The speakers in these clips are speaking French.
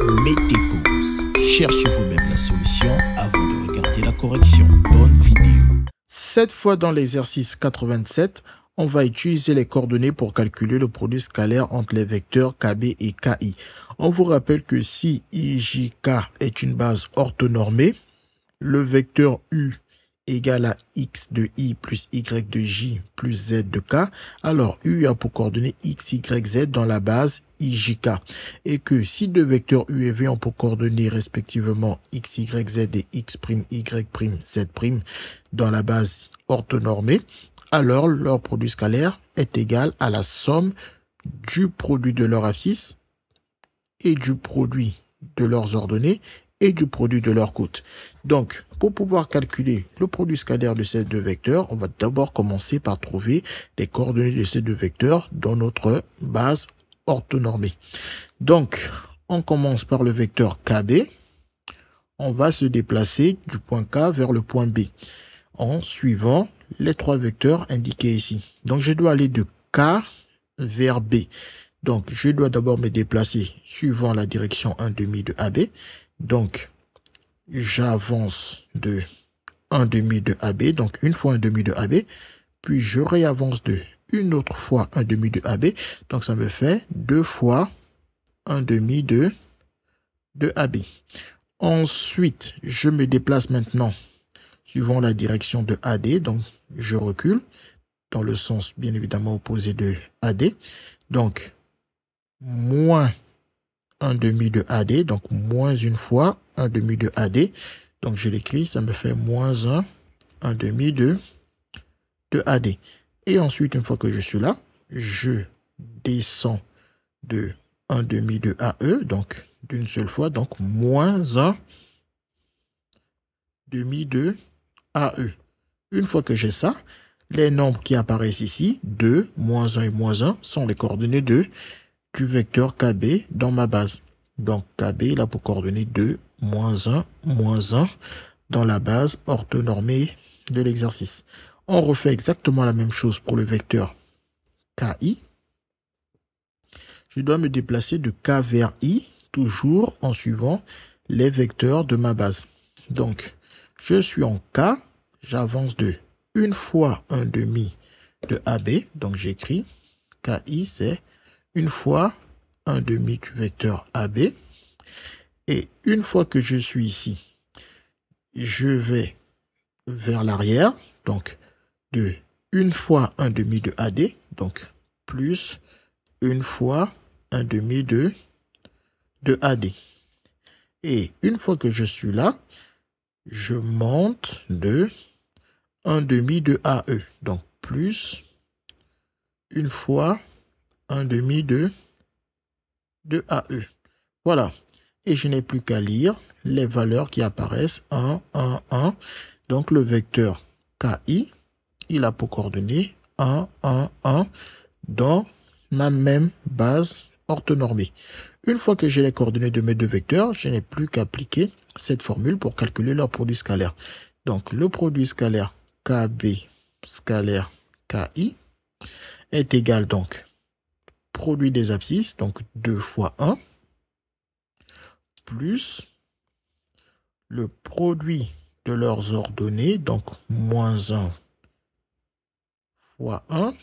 Mettez pause, cherchez vous-même la solution avant de regarder la correction. Bonne vidéo. Cette fois dans l'exercice 87, on va utiliser les coordonnées pour calculer le produit scalaire entre les vecteurs KB et KI. On vous rappelle que si IJK est une base orthonormée, le vecteur U égale à x de i plus y de j plus z de k, alors U a pour coordonnées x, y, z dans la base IJK. Et que si deux vecteurs U et V ont pour coordonnées respectivement x, y, z et x', y', z' dans la base orthonormée, alors leur produit scalaire est égal à la somme du produit de leur abscisse et du produit de leurs ordonnées et du produit de leurs côtes. Donc, pour pouvoir calculer le produit scalaire de ces deux vecteurs, on va d'abord commencer par trouver les coordonnées de ces deux vecteurs dans notre base orthonormée. Donc, on commence par le vecteur KB. On va se déplacer du point K vers le point B en suivant les trois vecteurs indiqués ici. Donc, je dois aller de K vers B. Donc, je dois d'abord me déplacer suivant la direction 1/2 de AB. Donc, j'avance de 1/2 de AB, donc une fois 1/2 de AB, puis je réavance de une autre fois 1/2 de AB, donc ça me fait 2 fois 1/2 de AB. Ensuite, je me déplace maintenant suivant la direction de AD, donc je recule dans le sens bien évidemment opposé de AD, donc moins 1/2 de AD, donc moins une fois 1/2 de AD. Donc je l'écris, ça me fait moins 1, 1/2 de AD. Et ensuite, une fois que je suis là, je descends de 1/2 de AE, donc d'une seule fois, donc moins 1/2 de AE. Une fois que j'ai ça, les nombres qui apparaissent ici, 2, moins 1 et moins 1, sont les coordonnées du vecteur KB dans ma base. Donc KB, il a pour coordonnées 2, moins 1 dans la base orthonormée de l'exercice. On refait exactement la même chose pour le vecteur KI. Je dois me déplacer de K vers I, toujours en suivant les vecteurs de ma base. Donc, je suis en K, j'avance de une fois 1/2 de AB, donc j'écris KI, c'est une fois 1/2 du vecteur AB. Et une fois que je suis ici, je vais vers l'arrière, donc de une fois 1/2 de AD, donc plus une fois 1/2 de AD. Et une fois que je suis là, je monte de 1/2 de AE, donc plus une fois 1/2 de AE. Voilà. Et je n'ai plus qu'à lire les valeurs qui apparaissent 1, 1, 1. Donc le vecteur KI, il a pour coordonnées 1, 1, 1 dans ma même base orthonormée. Une fois que j'ai les coordonnées de mes deux vecteurs, je n'ai plus qu'à appliquer cette formule pour calculer leur produit scalaire. Donc le produit scalaire KB scalaire KI est égal donc produit des abscisses, donc 2 fois 1, plus le produit de leurs ordonnées, donc moins 1 fois 1,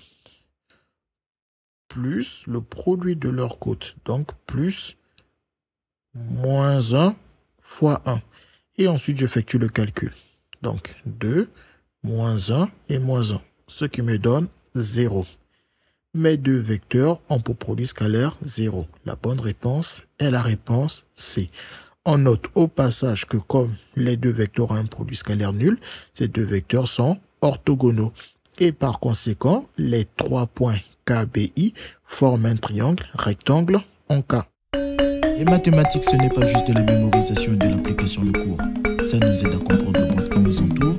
plus le produit de leurs côtes, donc plus moins 1 fois 1. Et ensuite, j'effectue le calcul. Donc 2, moins 1 et moins 1, ce qui me donne 0. Mes deux vecteurs ont pour produit scalaire 0. La bonne réponse est la réponse C. On note au passage que comme les deux vecteurs ont un produit scalaire nul, ces deux vecteurs sont orthogonaux. Et par conséquent, les 3 points KBI forment un triangle rectangle en K. Les mathématiques, ce n'est pas juste de la mémorisation et de l'application de cours. Ça nous aide à comprendre le monde qui nous entoure